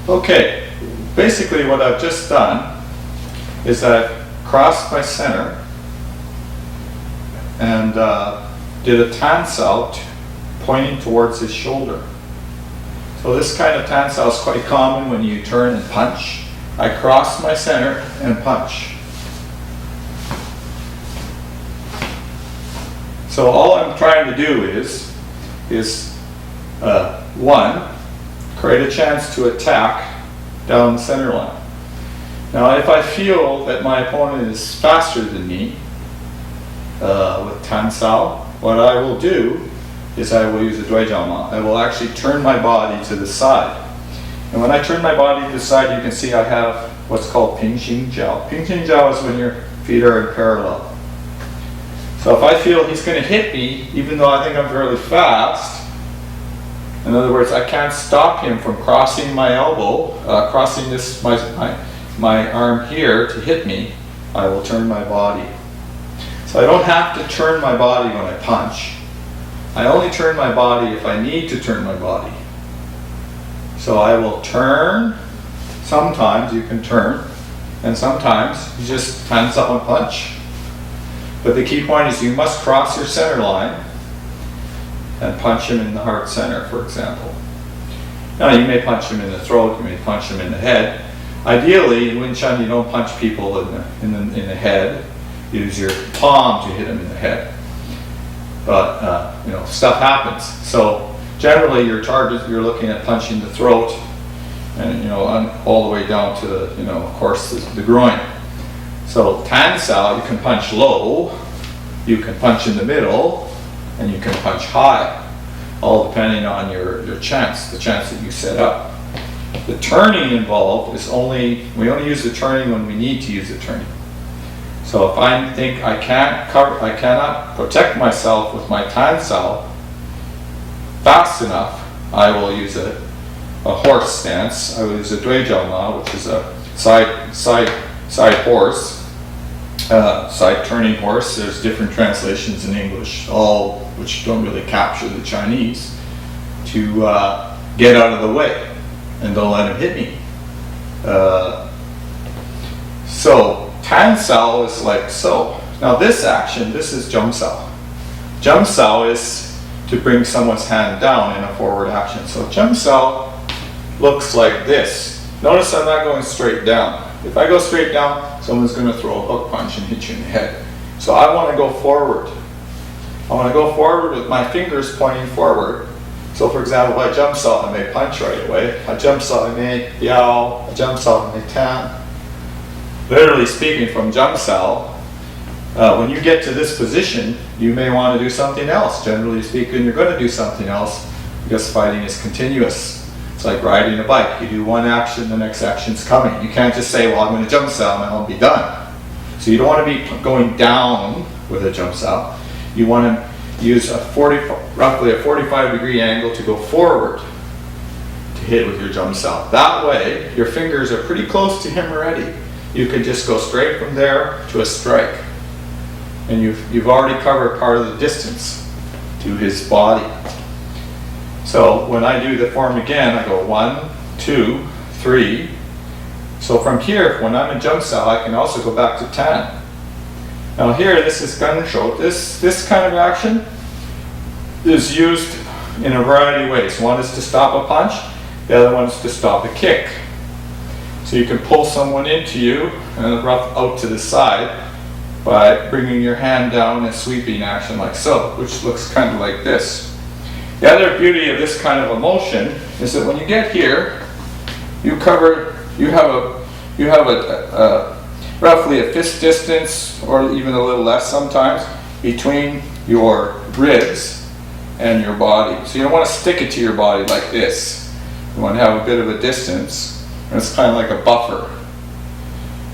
Okay, basically what I've just done is I've crossed my center and did a tan shou pointing towards his shoulder. So this kind of tan shou is quite common when you turn and punch. I cross my center and punch. So all I'm trying to do is one, create a chance to attack down the center line. Now if I feel that my opponent is faster than me with tan shou, what I will do is I will use a duijiaoma. I will actually turn my body to the side. And when I turn my body to the side, you can see I have what's called pingxing jiao. Pingxing jiao is when your feet are in parallel. So if I feel he's going to hit me, even though I think I'm fairly fast, in other words, I can't stop him from crossing my elbow, crossing this my arm here to hit me, I will turn my body. So I don't have to turn my body when I punch. I only turn my body if I need to turn my body. So I will turn. Sometimes you can turn, and sometimes you just tan shou and punch. But the key point is you must cross your center line and punch him in the heart center, for example. Now you may punch him in the throat, you may punch him in the head. Ideally, in Wing Chun, you don't punch people in the head. Use your palm to hit them in the head. But stuff happens. So generally, your target, you're looking at punching the throat, and all the way down to of course, the groin. So tan shou, you can punch low, you can punch in the middle, and you can punch high, all depending on your chance, the chance that you set up. The turning involved is we only use the turning when we need to use the turning. So if I think I cannot protect myself with my tan shou fast enough, I will use a horse stance. I will use a duijiaoma, which is a side horse. Side turning horse. There's different translations in English, all which don't really capture the Chinese, to get out of the way and don't let him hit me. So tan shou is like so. Now this action, this is jump shou. Jump shou is to bring someone's hand down in a forward action. So jump shou looks like this. Notice I'm not going straight down. If I go straight down, someone's going to throw a hook punch and hit you in the head. So I want to go forward. I want to go forward with my fingers pointing forward. So for example, if I jump shou, I may punch right away. I jump shou, I may yao. I jump shou, I may tan. Literally speaking, from jump shou, when you get to this position, you may want to do something else. Generally speaking, you're going to do something else because fighting is continuous. It's like riding a bike. You do one action, the next action's coming. You can't just say, well, I'm going to jump shou and I'll be done. So you don't want to be going down with a jump shou. You want to use roughly a 45-degree angle to go forward to hit with your jump shou. That way, your fingers are pretty close to him already. You can just go straight from there to a strike. And you've already covered part of the distance to his body. So when I do the form again, I go 1, 2, 3. So from here, when I'm in jump shou, I can also go back to tan. Now here, this is gun shou. This kind of action is used in a variety of ways. One is to stop a punch. The other one is to stop a kick. So you can pull someone into you and rough out to the side by bringing your hand down and sweeping action like so, which looks kind of like this. The other beauty of this kind of a motion is that when you get here, you have roughly a fist distance, or even a little less sometimes, between your ribs and your body. So you don't want to stick it to your body like this. You want to have a bit of a distance, and it's kind of like a buffer.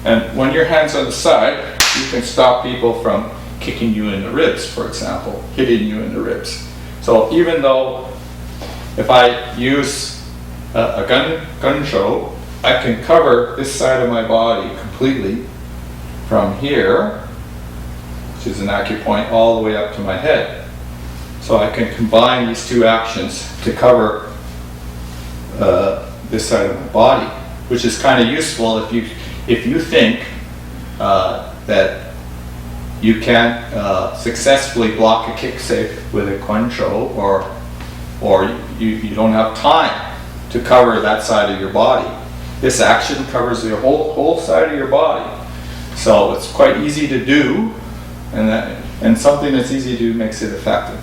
And when your hand's on the side, you can stop people from kicking you in the ribs, for example, hitting you in the ribs. So even though if I use a gun shou, I can cover this side of my body completely from here, which is an acupoint, all the way up to my head. So I can combine these two actions to cover this side of my body, which is kind of useful if you think that you can't successfully block a kick, say with a Quan shou, or you don't have time to cover that side of your body. This action covers the whole side of your body, so it's quite easy to do, and something that's easy to do makes it effective.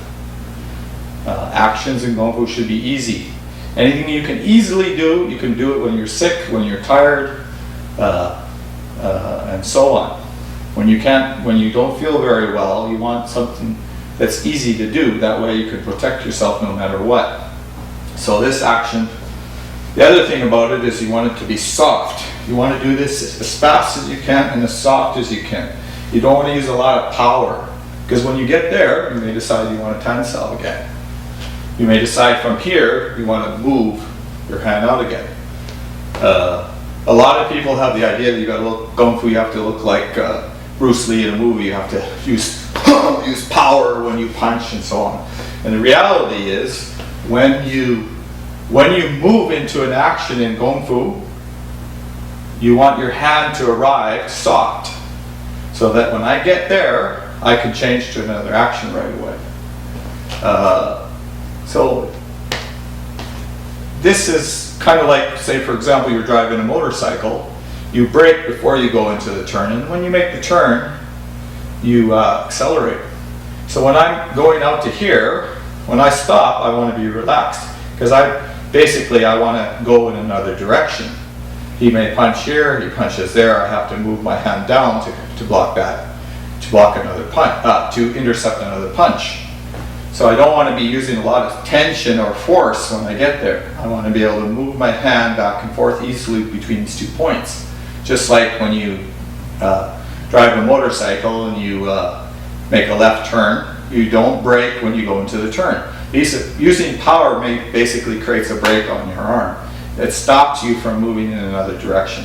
Actions in Kung Fu should be easy. Anything you can easily do, you can do it when you're sick, when you're tired, and so on. When you don't feel very well, you want something that's easy to do. That way you can protect yourself no matter what. So this action, the other thing about it is you want it to be soft. You want to do this as fast as you can and as soft as you can. You don't want to use a lot of power, because when you get there, you may decide you want to tan sao again. You may decide from here you want to move your hand out again. A lot of people have the idea that you got to look Kung Fu. You have to look like Bruce Lee in a movie. You have to use power when you punch and so on. And the reality is, when you move into an action in Kung Fu, you want your hand to arrive soft, so that when I get there, I can change to another action right away. So this is kind of like, say for example, you're driving a motorcycle. You brake before you go into the turn, and when you make the turn, you accelerate. So when I'm going out to here, when I stop, I want to be relaxed, because I want to go in another direction. He may punch here, he punches there. I have to move my hand down to block that, to block another punch, to intercept another punch. So I don't want to be using a lot of tension or force when I get there. I want to be able to move my hand back and forth easily between these 2 points. Just like when you drive a motorcycle and you make a left turn, you don't brake when you go into the turn. Using power basically creates a brake on your arm. It stops you from moving in another direction.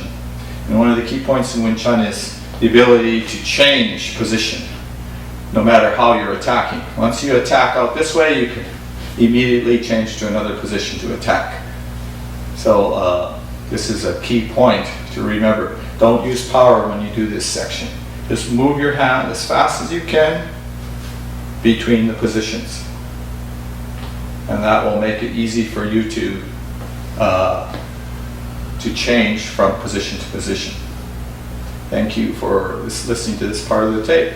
And one of the key points in Wing Chun is the ability to change position, no matter how you're attacking. Once you attack out this way, you can immediately change to another position to attack. So this is a key point to remember. Don't use power when you do this section. Just move your hand as fast as you can between the positions. And that will make it easy for you to change from position to position. Thank you for listening to this part of the tape.